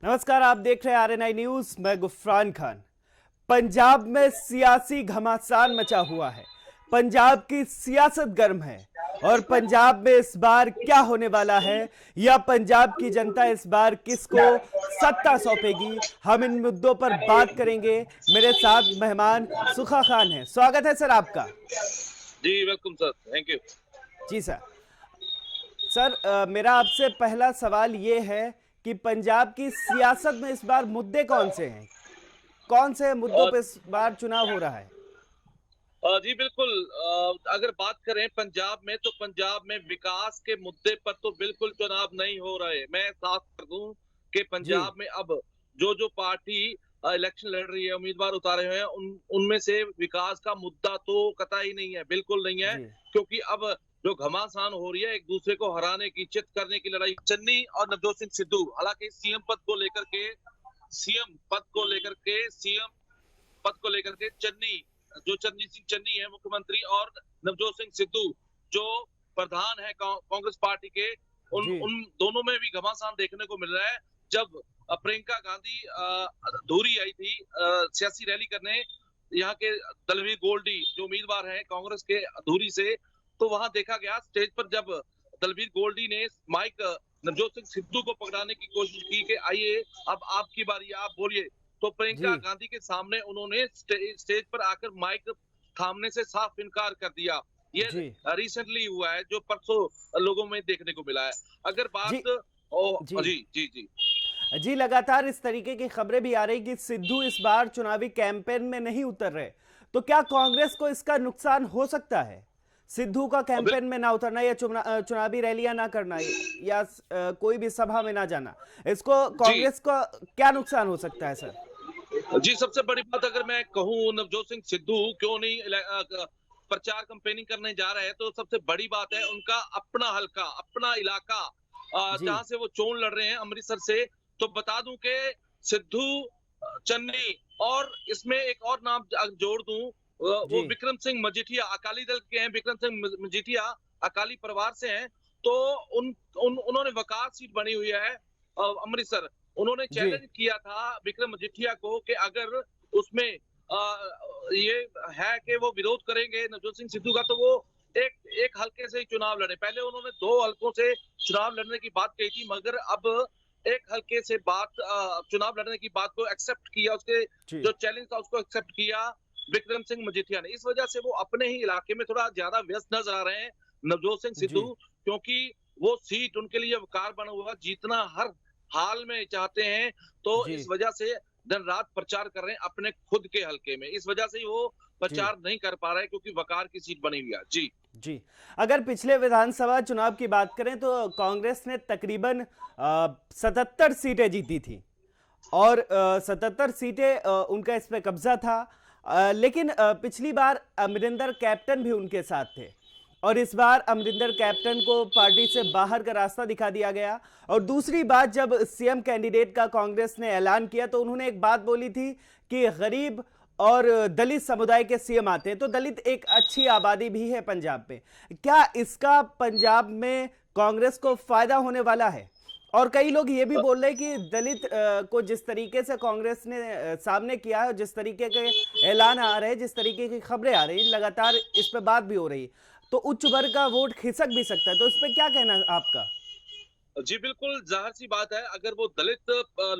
नमस्कार, आप देख रहे हैं आरएनआई न्यूज। मैं गुफरान खान। पंजाब में सियासी घमासान मचा हुआ है। पंजाब की सियासत गर्म है और पंजाब में इस बार क्या होने वाला है या पंजाब की जनता इस बार किसको सत्ता सौंपेगी, हम इन मुद्दों पर बात करेंगे। मेरे साथ मेहमान सुखा खान हैं। स्वागत है सर आपका। जी वेलकम सर, थैंक यू। जी सर। सर मेरा आपसे पहला सवाल ये है कि पंजाब की सियासत में इस बार मुद्दे कौन से हैं, कौन से मुद्दों और पर इस बार चुनाव हो रहा है। जी बिल्कुल, अगर बात करें पंजाब में तो पंजाब में विकास के मुद्दे पर तो बिल्कुल चुनाव नहीं हो रहे। मैं साफ कर दूं कि जी पंजाब में अब जो पार्टी इलेक्शन लड़ रही है, उम्मीदवार उतारे हुए हैं, उनमें से विकास का मुद्दा तो कतई नहीं है, बिल्कुल नहीं है। जी क्योंकि अब जो घमासान हो रही है एक दूसरे को हराने की, चित करने की लड़ाई, चन्नी और नवजोत सिंह सिद्धू, हालांकि सीएम पद को लेकर के चन्नी सिंह चन्नी है मुख्यमंत्री, और नवजोत सिंह सिद्धू जो प्रधान है कांग्रेस पार्टी के, उन जी उन दोनों में भी घमासान देखने को मिल रहा है। जब प्रियंका गांधी धूरी आई थी सियासी रैली करने, यहाँ के दलवीर गोल्डी जो उम्मीदवार हैं कांग्रेस के धूरी से, तो वहां देखा गया स्टेज पर जब दलवीर गोल्डी ने माइक नवजोत सिंह सिद्धू को पकड़ाने की कोशिश की कि आइए अब आपकी बारी, आप बोलिए, तो जी प्रियंका गांधी के सामने उन्होंने स्टेज पर आकर माइक थामने से साफ इनकार कर दिया। ये जी रिसेंटली हुआ है, जो परसों लोगों में देखने को मिला है। अगर जी बात जी जी जी जी जी लगातार इस तरीके की खबरें भी आ रही कि सिद्धू इस बार चुनावी कैंपेन में नहीं उतर रहे, तो क्या कांग्रेस को इसका नुकसान हो सकता है? सिद्धू का कैंपेन में ना उतरना या चुनावी रैलियां ना करना या कोई भी सभा में ना जाना, इसको जी कांग्रेस का क्या नुकसान हो सकता है सर? जी, सबसे बड़ी बात अगर मैं कहूँ, नवजोत सिंह सिद्धू क्यों नहीं प्रचार कैंपेनिंग करने जा रहे हैं, तो सबसे बड़ी बात है उनका अपना हलका, अपना इलाका, जी जहां से वो चोन लड़ रहे हैं, अमृतसर से। तो बता दूं कि सिद्धू, चन्नी, और इसमें एक और नाम जोड़ दूं, जी वो विक्रम सिंह मजीठिया अकाली दल के हैं। विक्रम सिंह मजीठिया अकाली परिवार से हैं। तो उन्होंने वकार सीट बनी हुई है अमृतसर। उन्होंने जी चैलेंज किया था विक्रम मजीठिया को कि अगर उसमें ये है कि वो विरोध करेंगे नवजोत सिंह सिद्धू का, तो वो एक एक हल्के से ही चुनाव लड़े। पहले उन्होंने 2 हल्कों से चुनाव लड़ने की बात कही थी, मगर अब एक हल्के से चुनाव लड़ने की बात को एक्सेप्ट किया, उसके जी जो चैलेंज था उसको एक्सेप्ट किया विक्रम सिंह मजीठिया ने। इस वजह से वो अपने ही इलाके में थोड़ा ज्यादा व्यस्त नजर आ रहे हैं नवजोत सिंह जी सिद्धू, क्योंकि वो सीट उनके लिए वकार बना हुआ, जीतना हर हाल में चाहते हैं। तो जी इस वजह से दिन रात प्रचार कर रहे हैं अपने खुद के हलके में। इस वजह से ही वो जी प्रचार नहीं कर पा रहे, क्योंकि वकार की सीट बनी हुई है। जी जी अगर पिछले विधानसभा चुनाव की बात करें तो कांग्रेस ने तकरीबन 77 सीटें जीती थी और 77 सीटें उनका इस पे कब्जा था। लेकिन पिछली बार अमरिंदर कैप्टन भी उनके साथ थे और इस बार अमरिंदर कैप्टन को पार्टी से बाहर का रास्ता दिखा दिया गया। और दूसरी बात, जब सीएम कैंडिडेट का कांग्रेस ने ऐलान किया तो उन्होंने एक बात बोली थी कि गरीब और दलित समुदाय के सीएम आते हैं, तो दलित एक अच्छी आबादी भी है पंजाब में। क्या इसका पंजाब में कांग्रेस को फायदा होने वाला है? और कई लोग ये भी बोल रहे हैं कि दलित को जिस तरीके से कांग्रेस ने सामने किया है, जिस तरीके के ऐलान आ रहे हैं, जिस तरीके की खबरें आ रही, लगातार इस पे बात भी हो रही, तो उच्च वर्ग का वोट खिसक भी सकता है। तो इस पे क्या कहना है आपका? जी बिल्कुल, जाहिर सी बात है, अगर वो दलित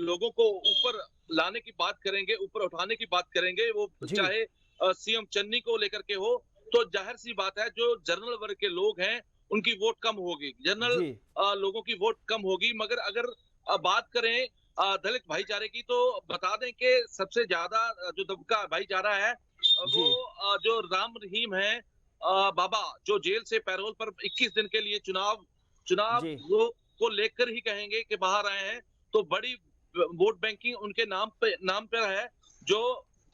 लोगों को ऊपर लाने की बात करेंगे, ऊपर उठाने की बात करेंगे, वो जी चाहे सीएम चन्नी को लेकर के हो, तो जाहिर सी बात है जो जनरल वर्ग के लोग हैं उनकी वोट कम होगी, जनरल जी लोगों की वोट कम होगी। मगर अगर बात करें दलित भाईचारे की, तो बता दें कि सबसे ज्यादा जो दबका भाईचारा है, वो जी जो राम रहीम है, बाबा, जो जेल से पैरोल पर 21 दिन के लिए चुनाव चुनाव जी वो को लेकर ही कहेंगे कि बाहर आए हैं, तो बड़ी वोट बैंकिंग उनके नाम पर है। जो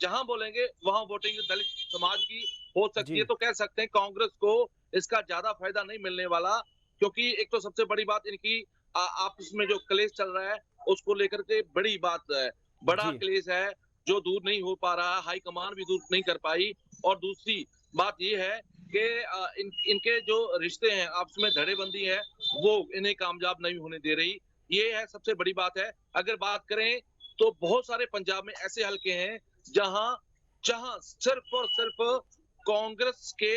जहां बोलेंगे वहां वोटिंग दलित समाज की हो सकती है। जी तो कह सकते हैं कांग्रेस को इसका ज्यादा फायदा नहीं मिलने वाला, क्योंकि एक तो सबसे बड़ी बात इनकी आपस में जो क्लेश चल रहा है उसको लेकर के बड़ी बात है, बड़ा जी क्लेश है, जो दूर नहीं हो पा रहा, हाईकमान भी दूर नहीं कर पाई। और दूसरी बात ये है कि इनके जो रिश्ते हैं आपस में, धड़ेबंदी है, वो इन्हें कामयाब नहीं होने दे रही। ये है सबसे बड़ी बात है। अगर बात करें तो बहुत सारे पंजाब में ऐसे हलके हैं जहां जहां सिर्फ और सिर्फ कांग्रेस के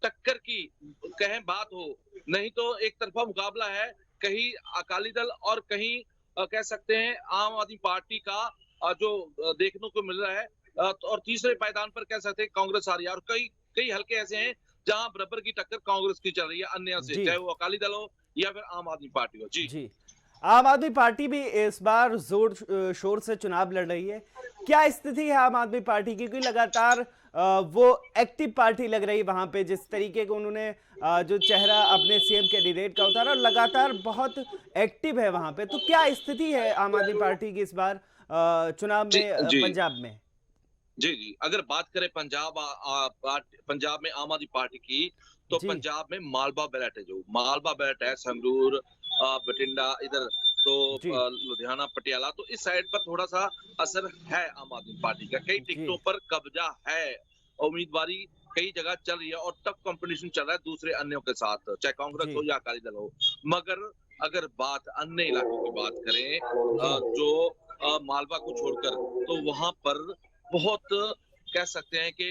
टक्कर की कहें बात हो, नहीं तो एक तरफा मुकाबला है। कहीं अकाली दल और कहीं कह सकते हैं आम आदमी पार्टी का जो देखने को मिल रहा है। और तीसरे पायदान पर कह सकते हैं कांग्रेस आ रही है, और कई कई हलके ऐसे हैं जहां बराबर की टक्कर कांग्रेस की चल रही है अन्य से, जी चाहे वो अकाली दल हो या फिर आम आदमी पार्टी हो। जी। जी। आम आदमी पार्टी भी इस बार जोर शोर से चुनाव लड़ रही है। क्या स्थिति है आम आदमी पार्टी की? क्योंकि लगातार वो एक्टिव पार्टी लग रही वहां पे, जिस तरीके को उन्होंने जो चेहरा अपने सीएम कैंडिडेट का उतारा, और लगातार बहुत एक्टिव है वहां पे। तो क्या स्थिति है आम आदमी पार्टी की इस बार चुनाव जी। में, जी। पंजाब में? जी। जी। अगर बात करें पंजाब में आम आदमी पार्टी की, तो जी पंजाब में मालवा बेल्ट है, जो मालवा बेल्ट है, संगरूर, बठिंडा, इधर तो जी लुधियाना, पटियाला, तो इस साइड पर थोड़ा सा असर है आम आदमी पार्टी का। कई जी टिकटों पर कब्जा है, उम्मीदवारी कई जगह चल रही है और टफ कंपटीशन चल रहा है दूसरे अन्यों के साथ, चाहे कांग्रेस जी हो या अकाली दल हो। मगर अगर बात अन्य इलाकों की बात करें, जी जो मालवा को छोड़कर, तो वहां पर बहुत कह सकते हैं कि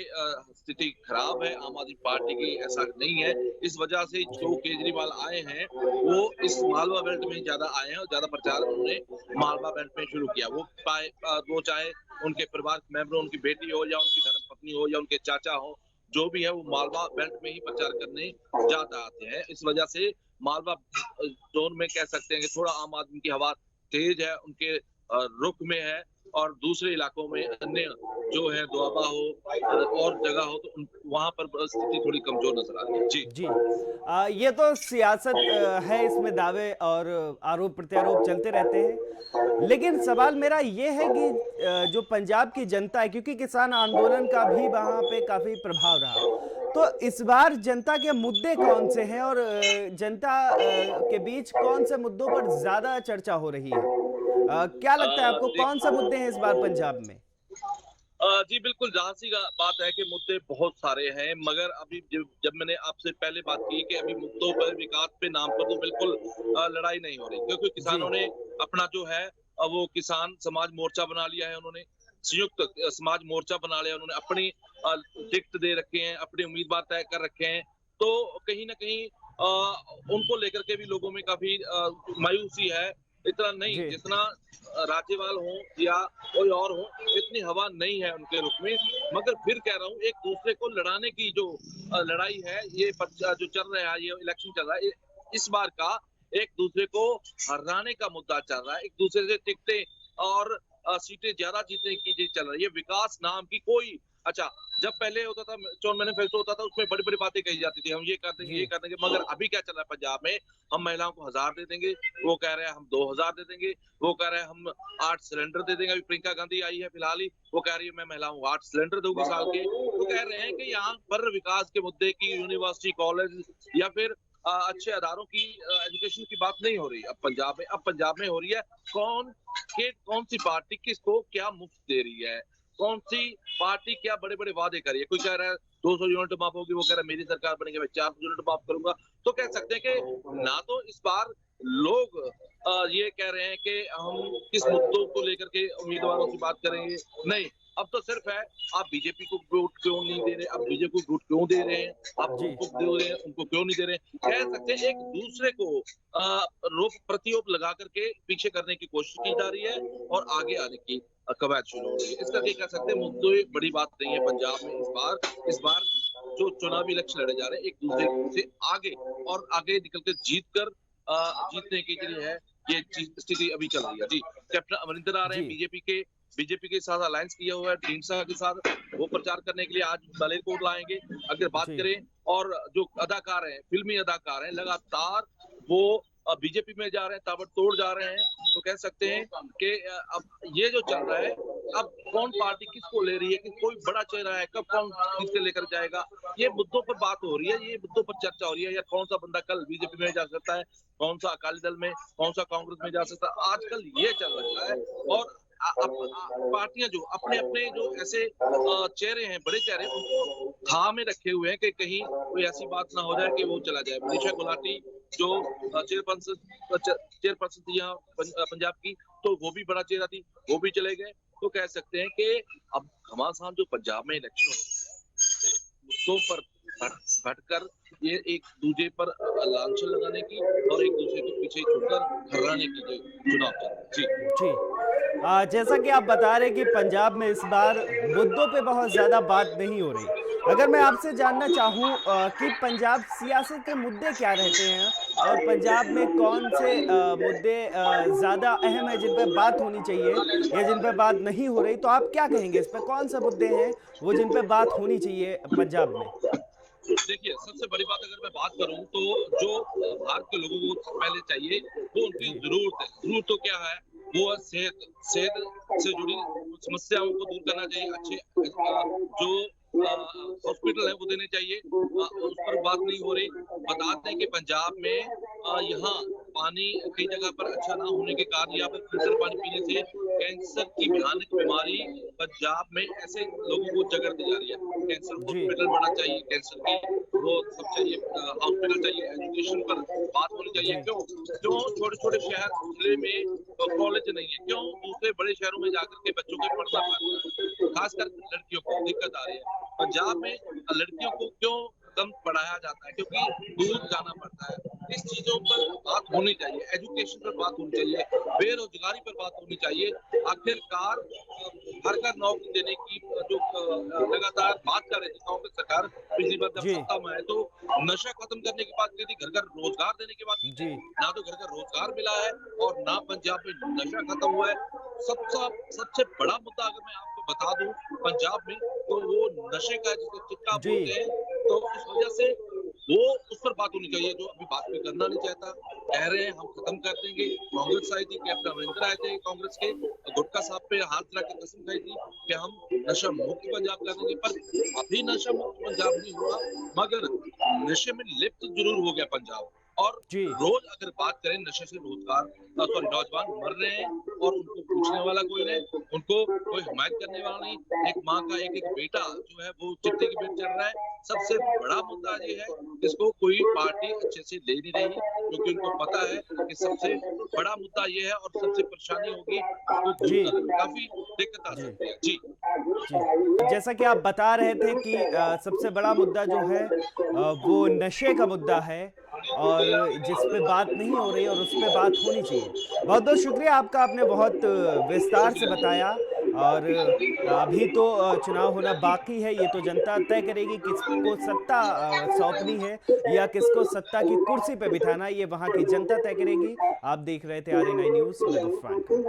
स्थिति खराब है आम आदमी पार्टी की। ऐसा नहीं है, इस वजह से जी जो केजरीवाल आए हैं वो इस मालवा बेल्ट में ज्यादा आए हैं और ज्यादा प्रचार उन्होंने मालवा बेल्ट में शुरू किया। वो चाहे उनके परिवार के मेंबर, उनकी बेटी हो या उनकी धर्मपत्नी हो या उनके चाचा हो, जो भी है वो मालवा बेल्ट में ही प्रचार करने ज्यादा आते हैं। इस वजह से मालवा जोन में कह सकते हैं कि थोड़ा आम आदमी की हवा तेज है, उनके रुख में है। और दूसरे इलाकों में अन्य जो है दुआबा हो और जगह हो, तो वहां पर स्थिति थोड़ी कमजोर नजर आ रही है। जी। जी ये तो सियासत है, इसमें दावे और आरोप प्रत्यारोप चलते रहते हैं। लेकिन सवाल मेरा ये है कि जो पंजाब की जनता है, क्योंकि किसान आंदोलन का भी वहां पे काफी प्रभाव रहा, तो इस बार जनता के मुद्दे कौन से हैं, और जनता के बीच कौन से मुद्दों पर ज्यादा चर्चा हो रही है? क्या लगता है आपको, कौन से मुद्दे हैं इस बार पंजाब में? जी बिल्कुल, ज़ाहिर सी बात है कि मुद्दे बहुत सारे हैं, मगर अभी जब मैंने आपसे पहले बात की कि अभी मुद्दों पर, विकास पे नाम पर तो बिल्कुल लड़ाई नहीं हो रही, क्योंकि जी किसानों ने अपना जो है वो किसान समाज मोर्चा बना लिया है। उन्होंने संयुक्त समाज मोर्चा बना लिया, उन्होंने अपनी टिकट दे रखे हैं, अपने उम्मीदवार तय कर रखे हैं। तो कहीं न कहीं उनको लेकर के भी लोगों में काफ़ी मायूसी है। इतना नहीं जी जितना राज्यपाल हो या कोई और हो, इतनी हवा नहीं है उनके रुख में। मगर फिर कह रहा हूँ, एक दूसरे को लड़ाने की जो लड़ाई है, ये जो चल रहा है, ये इलेक्शन चल रहा है, इस बार का एक दूसरे को हराने का मुद्दा चल रहा है। एक दूसरे से टिकटें और सीटें ज्यादा जीतने की चीज चल रही है। विकास नाम की कोई, अच्छा, जब पहले होता था चोन मैनिफेस्टो होता था, उसमें बड़ी बड़ी बातें कही जाती थी, हम ये कर देंगे, जी ये कर देंगे। मगर अभी क्या चल रहा है पंजाब में, हम महिलाओं को 1000 दे देंगे, वो कह रहे हैं हम 2000 दे देंगे, वो कह रहे हैं हम 8 सिलेंडर दे देंगे। अभी प्रियंका गांधी आई है फिलहाल ही, वो कह रही है मैं महिलाओं को 8 सिलेंडर दूंगी साल के। वो कह रहे हैं कि यहाँ पर विकास के मुद्दे की यूनिवर्सिटी, कॉलेज या फिर अच्छे अदारों की एजुकेशन की बात नहीं हो रही अब पंजाब में। अब पंजाब में हो रही है कौन सी पार्टी किसको क्या मुफ्त दे रही है, कौन सी पार्टी क्या बड़े बड़े वादे कर रही है। कोई कह रहा है 200 यूनिट माफ होगी, वो कह रहा है मेरी सरकार बनेगी मैं 400 यूनिट माफ करूंगा। तो कह सकते हैं कि ना तो इस बार लोग ये कह रहे हैं कि हम किस मुद्दों को लेकर के उम्मीदवारों से बात करेंगे, नहीं, अब तो सिर्फ है आप बीजेपी को वोट क्यों नहीं दे रहे, आप बीजेपी को वोट क्यों दे रहे हैं, आप जी उनको दे रहे हैं, उनको क्यों नहीं दे रहे हैं। कह सकते हैं एक दूसरे को रोप प्रतिरोप लगा करके पीछे करने की कोशिश की जा रही है और आगे आने की कवायद शुरू हो रही है। इसका कह सकते हैं मुद्दे बड़ी बात नहीं है पंजाब में इस बार जो चुनावी इलेक्शन लड़े जा रहे हैं, एक दूसरे से आगे और आगे निकल कर जीतने के लिए है, ये स्थिति अभी चल रही है। जी, कैप्टन अमरिंदर आ रहे हैं जी बीजेपी के साथ अलायंस किया हुआ है ढींडसा के साथ, वो प्रचार करने के लिए आज मालेरकोट लाएंगे। अगर बात जी करें, और जो अदाकार हैं, फिल्मी अदाकार हैं, लगातार वो बीजेपी में जा रहे हैं, ताबड़तोड़ जा रहे हैं। तो कह सकते हैं कि अब ये जो चल रहा है, अब कौन पार्टी किसको ले रही है, कि कोई बड़ा चेहरा है, कब कौन किससे लेकर जाएगा, ये मुद्दों पर बात हो रही है, ये मुद्दों पर चर्चा हो रही है। या कौन सा बंदा कल बीजेपी में जा सकता है, कौन सा अकाली दल में, कौन सा कांग्रेस में जा सकता है, आजकल ये चल रहा है। और पार्टियां जो अपने अपने जो ऐसे चेहरे हैं, बड़े चेहरे, उनको था में रखे हुए हैं कि कहीं कोई ऐसी बात ना हो जाए कि वो चला जाए। मनीषा गुलाटी जो चेयरपर्सन थी यहाँ पंजाब की, तो वो भी बड़ा चेहरा थी, वो भी चले गए। तो कह सकते हैं कि अब घमासान जो पंजाब में इलेक्शन मुद्दों पर भटकर ये एक दूसरे पर लांछन लगाने की और एक दूसरे को पीछे छोड़कर हराने की जो चुनाव चल रहा है। जी जी। जैसा कि आप बता रहे कि पंजाब में इस बार मुद्दों पे बहुत ज़्यादा बात नहीं हो रही। अगर मैं आपसे जानना चाहूँ कि पंजाब सियासत के मुद्दे क्या रहते हैं और पंजाब में कौन से मुद्दे ज़्यादा अहम है जिन पर बात होनी चाहिए या जिन पर बात नहीं हो रही, तो आप क्या कहेंगे इस पर? कौन से मुद्दे हैं वो जिन पर बात होनी चाहिए पंजाब में? देखिए, सबसे बड़ी बात अगर मैं बात करूं तो जो भारत के लोगों को पहले चाहिए वो उनकी जी। जरूरत है। जरूरत तो क्या है, वो है सेहत। सेहत से जुड़ी समस्याओं को दूर करना चाहिए। अच्छे जो हॉस्पिटल है वो देने चाहिए। उस पर बात नहीं हो रही। बता दें कि पंजाब में यहाँ पानी कई जगह पर अच्छा ना होने के कारण या फिर फिल्टर पानी पीने से कैंसर की भयानक बीमारी पंजाब में ऐसे लोगों को जगह दी जा रही है। कैंसर जी। हॉस्पिटल बनना चाहिए, कैंसर की वो सब चाहिए, हॉस्पिटल चाहिए, एजुकेशन पर बात होनी चाहिए। जी। क्यों छोटे-छोटे शहर जिले में कॉलेज नहीं है? क्यों दूसरे बड़े शहरों में जाकर के बच्चों को पढ़ना पड़ता है? खासकर लड़कियों को दिक्कत आ रही है। पंजाब में लड़कियों को क्यों कम पढ़ाया जाता है? क्योंकि दूर जाना पड़ता है। इस चीजों पर बात होनी चाहिए, एजुकेशन पर बात होनी चाहिए, बेरोजगारी पर बात होनी चाहिए। आखिरकार हर घर नौकरी देने की जो लगातार बात कर रही थी कांग्रेस सरकार, पिछली बार जब जी। सत्ता में है तो नशा खत्म करने की बात की थी, घर घर रोजगार देने की बात की थी। जी। ना तो घर घर रोजगार मिला है और ना पंजाब में नशा खत्म हुआ है। सबसे बड़ा मुद्दा अगर मैं आपको बता दूं पंजाब में, तो वो नशे का जिसको चिट्टा जी। बोलते हैं। तो इस वजह से वो उस पर बात होनी चाहिए, जो अभी बात कोई करना नहीं चाहता। कह रहे हैं हम खत्म कर देंगे। कांग्रेस आई थी, कैप्टन अमरिंदर आए थे कांग्रेस के, गुटखा साहब पे हाथ रख के कसम खाई थी कि हम नशा मुक्त पंजाब कर देंगे। पर अभी नशा मुक्त पंजाब नहीं हुआ, मगर नशे में लिप्त जरूर हो गया पंजाब। और जी। रोज अगर बात करें नशे से नौजवान मर रहे हैं और उनको पूछने वाला कोई नहीं, उनको कोई हिमायत करने वाला नहीं। एक माँ का एक बेटा जो है वो चिट्टे की पेट चढ़ रहा है। सबसे बड़ा मुद्दा ये है, इसको कोई पार्टी अच्छे से ले नहीं रही, क्योंकि उनको पता है कि सबसे बड़ा मुद्दा ये है और सबसे परेशानी होगी उसको दूर जी। करने में काफी दिक्कत आ जी। सकती है। जी जी। जैसा कि आप बता रहे थे कि सबसे बड़ा मुद्दा जो है वो नशे का मुद्दा है और जिस पे बात नहीं हो रही और उस पे बात होनी चाहिए। बहुत बहुत शुक्रिया आपका, आपने बहुत विस्तार से बताया। और अभी तो चुनाव होना बाकी है, ये तो जनता तय करेगी किसको सत्ता सौंपनी है या किसको सत्ता की कुर्सी पे बिठाना, ये वहाँ की जनता तय करेगी। आप देख रहे थे RNI न्यूज़, मैं गफ्फार खान।